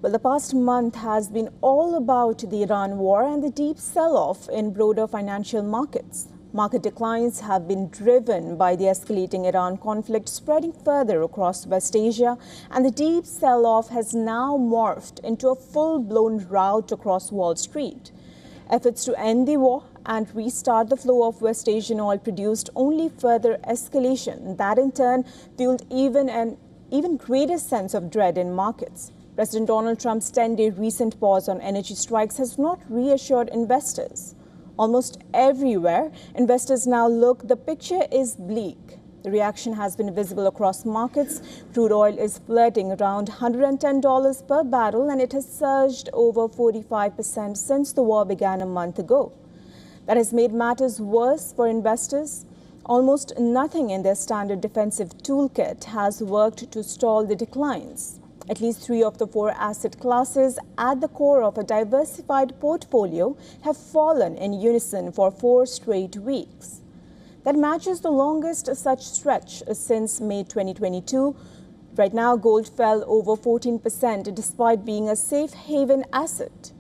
Well, the past month has been all about the Iran war and the deep sell-off in broader financial markets. Market declines have been driven by the escalating Iran conflict spreading further across West Asia, and the deep sell-off has now morphed into a full-blown rout across Wall Street. Efforts to end the war and restart the flow of West Asian oil produced only further escalation. That in turn fueled an even greater sense of dread in markets. President Donald Trump's 10-day recent pause on energy strikes has not reassured investors. Almost everywhere, investors now look, the picture is bleak. The reaction has been visible across markets. Crude oil is flirting around $110 per barrel, and it has surged over 45% since the war began a month ago. That has made matters worse for investors. Almost nothing in their standard defensive toolkit has worked to stall the declines. At least 3 of the 4 asset classes at the core of a diversified portfolio have fallen in unison for 4 straight weeks. That matches the longest such stretch since May 2022. Right now, gold fell over 14% despite being a safe haven asset.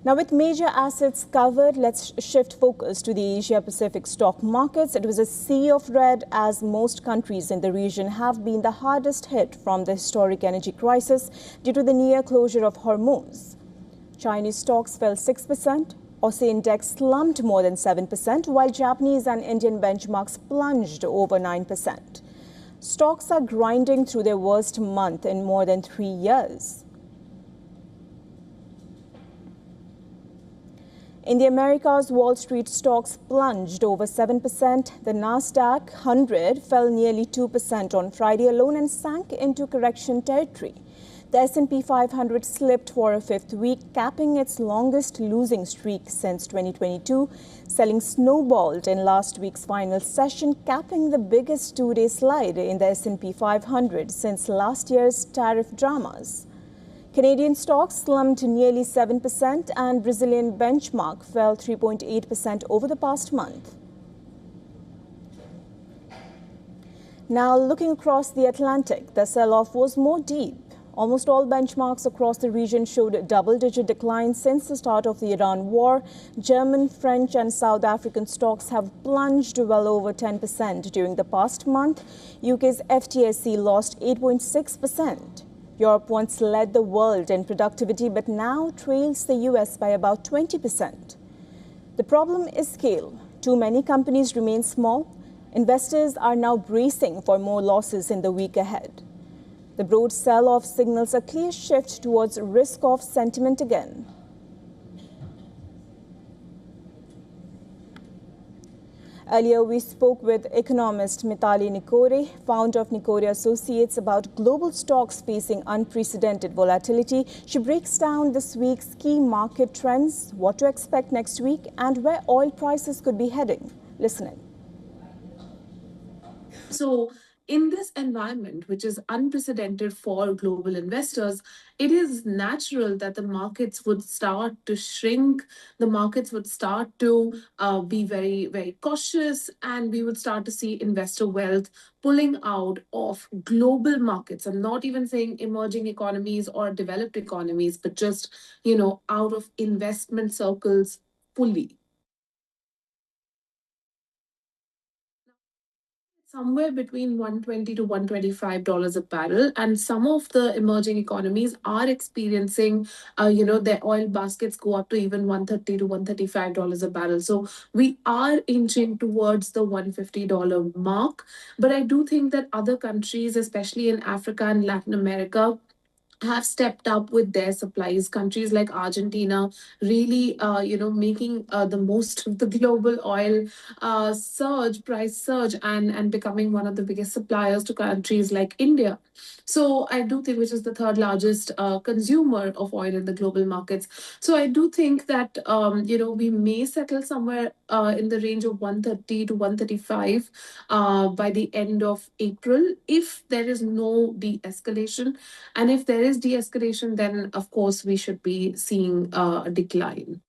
Now, with major assets covered, let's shift focus to the Asia-Pacific stock markets. It was a sea of red as most countries in the region have been the hardest hit from the historic energy crisis due to the near closure of Hormuz. Chinese stocks fell 6%. Aussie index slumped more than 7%, while Japanese and Indian benchmarks plunged over 9%. Stocks are grinding through their worst month in more than 3 years. In the Americas, Wall Street stocks plunged over 7%. The Nasdaq 100 fell nearly 2% on Friday alone and sank into correction territory. The S&P 500 slipped for a 5th week, capping its longest losing streak since 2022. Selling snowballed in last week's final session, capping the biggest 2-day slide in the S&P 500 since last year's tariff dramas. Canadian stocks slumped nearly 7% and Brazilian benchmark fell 3.8% over the past month. Now, looking across the Atlantic, the sell-off was more deep. Almost all benchmarks across the region showed double-digit declines since the start of the Iran war. German, French and South African stocks have plunged well over 10% during the past month. UK's FTSE lost 8.6%. Europe once led the world in productivity, but now trails the US by about 20%. The problem is scale. Too many companies remain small. Investors are now bracing for more losses in the week ahead. The broad sell-off signals a clear shift towards risk-off sentiment again. Earlier, we spoke with economist Mitali Nikore, founder of Nikore Associates, about global stocks facing unprecedented volatility. She breaks down this week's key market trends, what to expect next week, and where oil prices could be heading. Listen in. So, in this environment, which is unprecedented for global investors, it is natural that the markets would start to shrink. The markets would start to be very, very cautious, and we would start to see investor wealth pulling out of global markets. I'm not even saying emerging economies or developed economies, but just, out of investment circles fully. Somewhere between $120 to $125 a barrel, and some of the emerging economies are experiencing, their oil baskets go up to even $130 to $135 a barrel. So we are inching towards the $150 mark. But I do think that other countries, especially in Africa and Latin America, have stepped up with their supplies. Countries like Argentina really, making the most of the global oil price surge, and becoming one of the biggest suppliers to countries like India. So I do think, which is the third largest consumer of oil in the global markets. So I do think that, we may settle somewhere in the range of 130 to 135 by the end of April, if there is no de-escalation. And if there is de-escalation, then of course we should be seeing a decline.